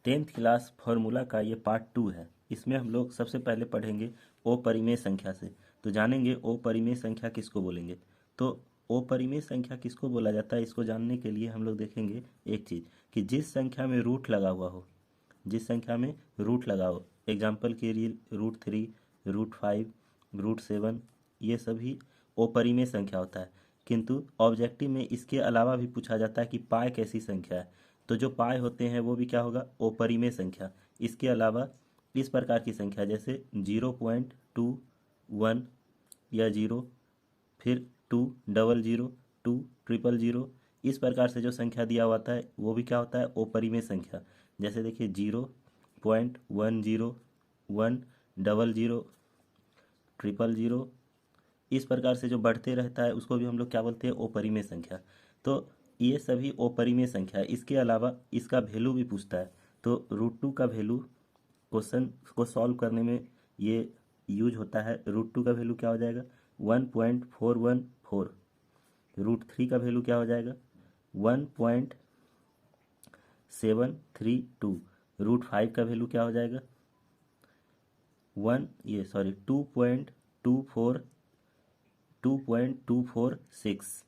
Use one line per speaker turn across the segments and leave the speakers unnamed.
Tenth class formula का ये part 2 है। इसमें हम लोग सबसे पहले पढ़ेंगे ओ परिमेय संख्या से। तो जानेंगे ओ परिमेय संख्या किसको बोलेंगे। तो ओ परिमेय संख्या किसको बोला जाता है, इसको जानने के लिए हम लोग देखेंगे एक चीज़ कि जिस संख्या में रूट लगा हुआ हो, जिस संख्या में रूट लगा हो, एग्जाम्पल के लिए √3, √5, √7, ये सभी अपरिमेय संख्या होता है। किंतु ऑब्जेक्टिव में इसके अलावा भी पूछा जाता है कि पाई कैसी संख्या है। तो जो पाई होते हैं वो भी क्या होगा, अपरिमेय संख्या। इसके अलावा इस प्रकार की संख्या जैसे 0.21 या 0, फिर 200, 200, इस प्रकार से जो संख्या दिया हुआ है वो भी क्या होता है, अपरिमेय संख्या। जैसे देखिए 0.10, 100, 000, इस प्रकार से जो बढ़ते रहता है उसको भी हम लोग क्या बोलते हैं, अपरिमेय संख्या। तो ये सभी अपरिमेय संख्या है। इसके अलावा इसका वैल्यू भी पूछता है। तो √2 का वैल्यू क्वेश्चन को सॉल्व करने में ये यूज होता है। √2 का वैल्यू क्या हो जाएगा, 1.414। √3 का वैल्यू क्या हो जाएगा, 1.732। √5 का वैल्यू क्या हो जाएगा, 2.246।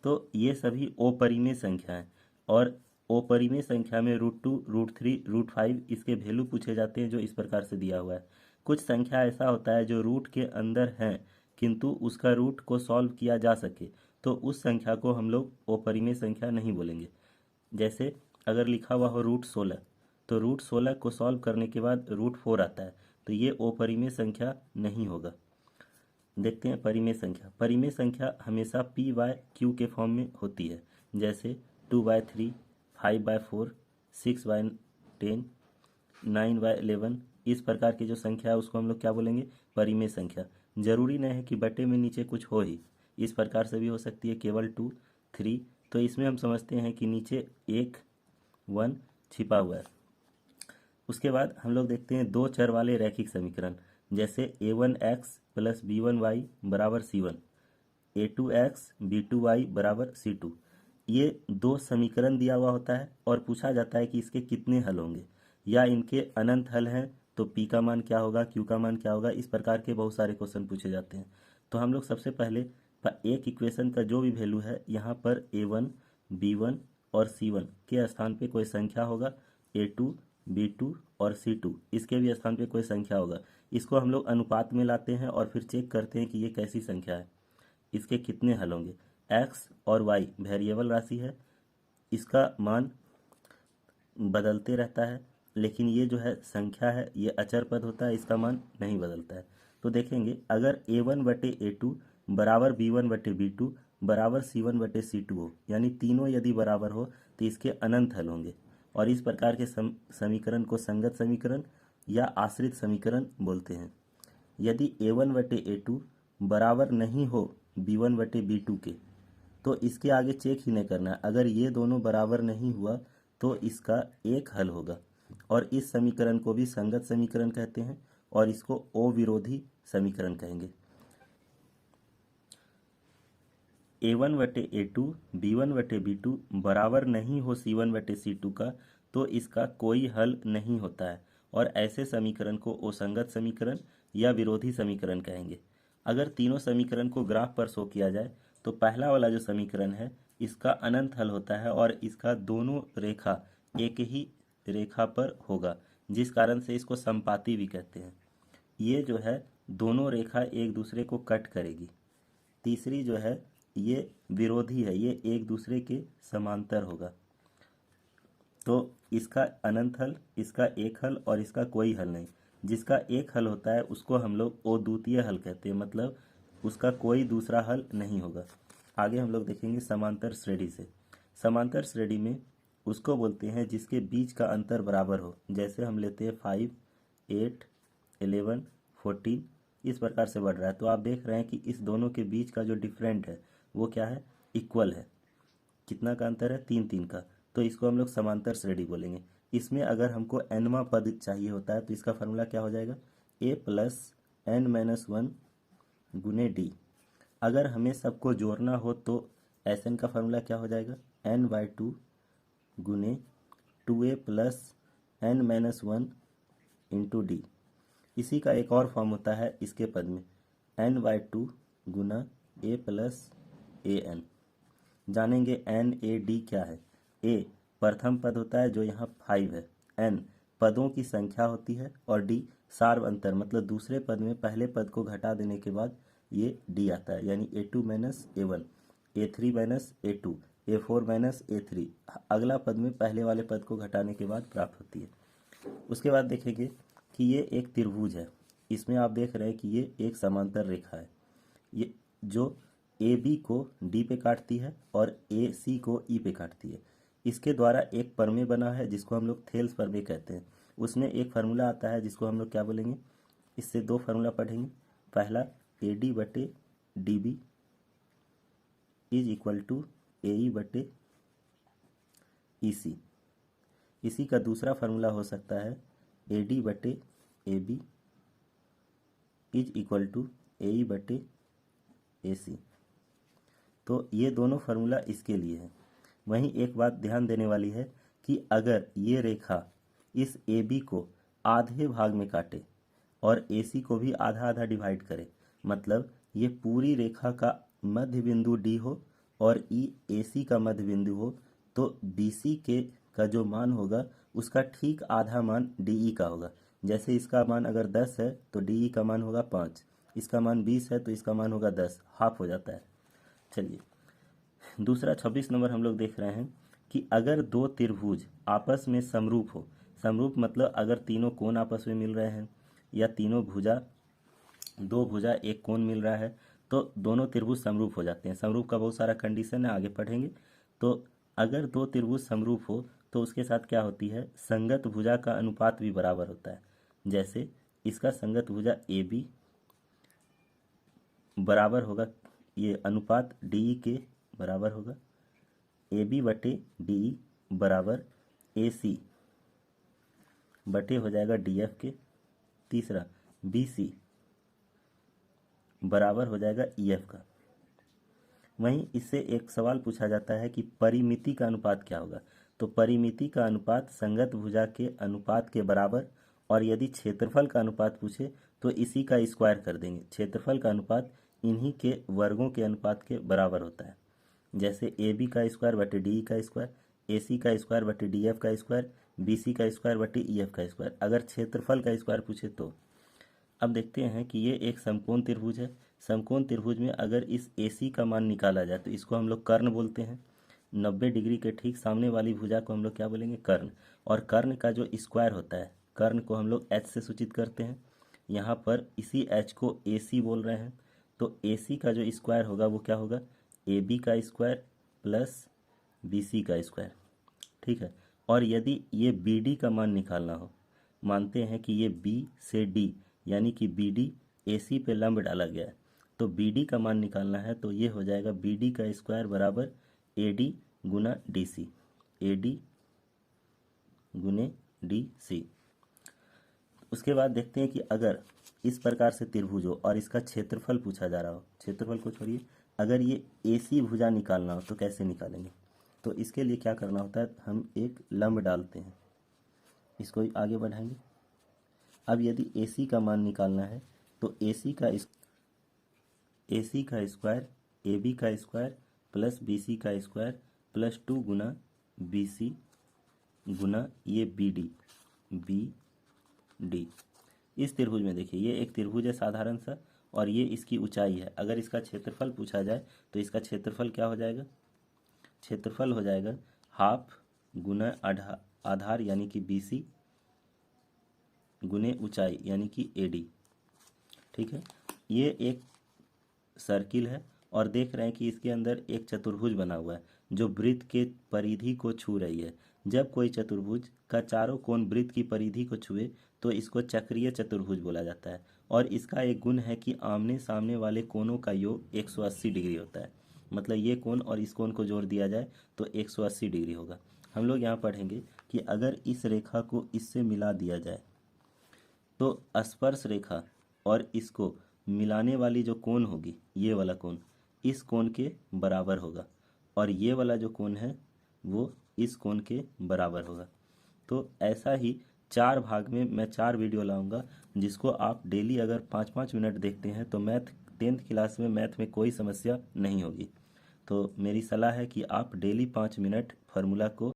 तो ये सभी अपरिमेय संख्या हैं। और अपरिमेय संख्या में √2, √3, √5 इसके वैल्यू पूछे जाते हैं जो इस प्रकार से दिया हुआ है। कुछ संख्या ऐसा होता है जो रूट के अंदर है किंतु उसका रूट को सॉल्व किया जा सके, तो उस संख्या को हम लोग अपरिमेय संख्या नहीं बोलेंगे। जैसे अगर लिखा हुआ हो √16, तो √16 को सॉल्व करने के बाद √4 आता है, तो ये अपरिमेय संख्या नहीं होगा। देखते हैं परिमेय संख्या। परिमेय संख्या हमेशा p/q के फॉर्म में होती है। जैसे 2/3, 5/4, 6/10, 9/11, इस प्रकार की जो संख्या है उसको हम लोग क्या बोलेंगे, परिमेय संख्या। जरूरी नहीं है कि बटे में नीचे कुछ हो ही, इस प्रकार से भी हो सकती है, केवल 2, 3। तो इसमें हम समझते हैं कि नीचे एक 1 छिपा हुआ है। उसके बाद हम लोग देखते हैं दो चर वाले रैखिक समीकरण। जैसे a1x + b1y = c1, a2x b2y = c2। ये दो समीकरण दिया हुआ होता है और पूछा जाता है कि इसके कितने हल होंगे, या इनके अनंत हल हैं तो p का मान क्या होगा, q का मान क्या होगा। इस प्रकार के बहुत सारे क्वेश्चन पूछे जाते हैं। तो हम लोग सबसे पहले एक इक्वेशन का जो भी वैल्यू है यहाँ पर a1, b1 और c1 के स्थान पे कोई संख्या होगा, a2, b2 और c2 इसके भी स्थान पे कोई संख्या होगा। इसको हम लोग अनुपात में लाते हैं और फिर चेक करते हैं कि ये कैसी संख्या है, इसके कितने हल होंगे। x और y वेरिएबल राशि है, इसका मान बदलते रहता है, लेकिन ये जो है संख्या है ये अचर पद होता है, इसका मान नहीं बदलता है। तो देखेंगे अगर a1/a2 = b1/b2 = c1/c2 हो, यानी तीनों यदि बराबर हो तो इसके अनंत हल होंगे। और इस प्रकार के समीकरण को संगत समीकरण या आश्रित समीकरण बोलते हैं। यदि a1/a2 बराबर नहीं हो b1/b2 के, तो इसके आगे चेक ही नहीं करना है। अगर ये दोनों बराबर नहीं हुआ तो इसका एक हल होगा। और इस समीकरण को भी संगत समीकरण कहते हैं और इसको अविरोधी समीकरण कहेंगे। a1/a2 b1/b2 बराबर नहीं हो c1/c2 का, तो इसका कोई हल नहीं होता है और ऐसे समीकरण को असंगत समीकरण या विरोधी समीकरण कहेंगे। अगर तीनों समीकरण को ग्राफ पर शो किया जाए तो पहला वाला जो समीकरण है इसका अनंत हल होता है और इसका दोनों रेखा एक ही रेखा पर होगा, जिस कारण से इसको संपाती भी कहते हैं। ये जो है दोनों रेखा एक दूसरे को कट करेगी। तीसरी जो है ये विरोधी है, ये एक दूसरे के समांतर होगा। तो इसका अनंत हल, इसका एक हल और इसका कोई हल नहीं। जिसका एक हल होता है उसको हम लोग अद्वितीय हल कहते हैं, मतलब उसका कोई दूसरा हल नहीं होगा। आगे हम लोग देखेंगे समांतर श्रेणी से। समांतर श्रेणी में उसको बोलते हैं जिसके बीच का अंतर बराबर हो। जैसे हम लेते हैं 5, 8, 11, 14, इस प्रकार से बढ़ रहा है। तो आप देख रहे हैं कि इस दोनों के बीच का जो डिफरेंट है वो क्या है, इक्वल है। कितना का अंतर है, 3 का। तो इसको हम लोग समांतर श्रेणी बोलेंगे। इसमें अगर हमको nवां पद चाहिए होता है तो इसका फार्मूला क्या हो जाएगा, a + n-1 × d। अगर हमें सबको जोड़ना हो तो Sn का फार्मूला क्या हो जाएगा, n/2 × 2a + n-1 into D. इसी का एक और फॉर्म होता है इसके पद में n/2 Guna a plus an। जानेंगे NAD क्या है। a प्रथम पद होता है जो यहाँ 5 है, n पदों की संख्या होती है और d सार्व अंतर मतलब दूसरे पद में पहले पद को घटा देने के बाद ये d आता है, यानी a2 minus a1, a3 minus a2, a4 minus a3 अगला पद में पहले वाले पद को घटाने के बाद प्राप्त होती है। उसके बाद देखेंगे कि ये एक त्रिभुज है, इसमें आप देख रहे हैं कि ये एक समांतर रेखा है, ये जो AB को D पे काटती है और AC को E पे काटती है। इसके द्वारा एक प्रमेय बना है जिसको हम लोग थेल्स प्रमेय कहते हैं। उसमें एक फार्मूला आता है जिसको हम लोग क्या बोलेंगे, इससे दो फार्मूला पढ़ेंगे। पहला AD बटे DB is equal to AE बटे EC। इसी का दूसरा फार्मूला हो सकता है AD बटे AB is equal to AE बटे AC। तो ये दोनों फार्मूला इसके लिए है। वहीं एक बात ध्यान देने वाली है कि अगर ये रेखा इस AB को आधे भाग में काटे और AC को भी आधा आधा डिवाइड करे, मतलब ये पूरी रेखा का मध्य बिंदु D हो और AC का मध्य बिंदु हो, तो BC के का जो मान होगा उसका ठीक आधा मान DE का होगा। जैसे इसका मान अगर 10 है तो DE का मान होगा 5, इसका मान 20 है तो इसका मान होगा 10, हाफ हो जाता है। चलिए दूसरा 26 नंबर हम लोग देख रहे हैं कि अगर दो त्रिभुज आपस में समरूप हो, समरूप मतलब अगर तीनों कोण आपस में मिल रहे हैं या तीनों भुजा, दो भुजा एक कोण मिल रहा है, तो दोनों त्रिभुज समरूप हो जाते हैं। समरूप का बहुत सारा कंडीशन है, आगे पढ़ेंगे। तो अगर दो त्रिभुज समरूप हो तो उसके साथ क्या होती है, संगत भुजा का अनुपात भी बराबर होता है। जैसे इसका संगत भुजा AB बराबर होगा, ये अनुपात DE के बराबर होगा, AB बटे DE बराबर AC बटे हो जाएगा DF के। तीसरा BC बराबर हो जाएगा EF का। वहीं इससे एक सवाल पूछा जाता है कि परिमिति का अनुपात क्या होगा। तो परिमिति का अनुपात संगत भुजा के अनुपात के बराबर, और यदि क्षेत्रफल का अनुपात पूछे तो इसी का स्क्वायर कर देंगे। क्षेत्रफल का अनुपात इन्हीं के वर्गों के अनुपात के बराबर होता है। जैसे AB का स्क्वायर बटे DE का स्क्वायर, AC का स्क्वायर बटे DF का स्क्वायर, BC का स्क्वायर बटे EF का स्क्वायर, अगर क्षेत्रफल का स्क्वायर पूछे तो। अब देखते हैं कि ये एक समकोण त्रिभुज है। समकोण त्रिभुज में अगर इस AC का मान निकाला जाए तो इसको हम लोग कर्ण बोलते हैं। 90 डिग्री के ठीक सामने वाली भुजा को हम लोग क्या बोलेंगे, कर्ण। और कर्ण का जो स्क्वायर होता है, कर्ण को हम लोग H से सूचित करते हैं। यहाँ पर इसी H को AC बोल रहे हैं, तो AC का जो स्क्वायर होगा वो क्या होगा, AB का स्क्वायर प्लस BC का स्क्वायर। ठीक है। और यदि ये BD का मान निकालना हो, मानते हैं कि ये B से D यानी कि BD AC पे लंब डाला गया है, तो BD का मान निकालना है तो ये हो जाएगा BD का स्क्वायर बराबर AD गुना DC, AD गुने DC। उसके बाद देखते हैं कि अगर इस प्रकार से त्रिभुज हो और इसका क्षेत्रफल पूछा जा रहा हो, क्षेत्रफल को छोड़िए, अगर ये AC भुजा निकालना हो तो कैसे निकालेंगे। तो इसके लिए क्या करना होता है, हम एक लंब डालते हैं, इसको आगे बढ़ाएंगे। अब यदि AC का मान निकालना है तो AC का स्क्वायर AB का स्क्वायर प्लस BC का स्क्वायर प्लस 2 गुना BC गुना ये BD। इस त्रिभुज में देखिए ये एक त्रिभुज है साधारण सा, और ये इसकी ऊंचाई है। अगर इसका क्षेत्रफल पूछा जाए तो इसका क्षेत्रफल क्या हो जाएगा, क्षेत्रफल हो जाएगा हाफ गुना आधार यानी कि BC गुने ऊंचाई यानी कि AD। ठीक है। ये एक सर्किल है और देख रहे हैं कि इसके अंदर एक चतुर्भुज बना हुआ है जो वृत्त के परिधि को छू रही है। जब कोई चतुर्भुज का चारों कोण वृत्त की परिधि को छुए तो इसको चक्रीय चतुर्भुज बोला जाता है। और इसका एक गुण है कि आमने सामने वाले कोणों का योग 180 डिग्री होता है। मतलब ये कोण और इस कोण को जोड़ दिया जाए तो 180 डिग्री होगा। हम लोग यहाँ पढ़ेंगे कि अगर इस रेखा को इससे मिला दिया जाए तो स्पर्श रेखा और इसको मिलाने वाली जो कोण होगी, ये वाला कोण इस कोण के बराबर होगा, और ये वाला जो कोण है वो इस कोण के बराबर होगा। तो ऐसा ही 4 भाग में मैं 4 वीडियो लाऊंगा, जिसको आप डेली अगर 5-5 मिनट देखते हैं तो मैथ 10th क्लास में मैथ में कोई समस्या नहीं होगी। तो मेरी सलाह है कि आप डेली 5 मिनट फार्मूला को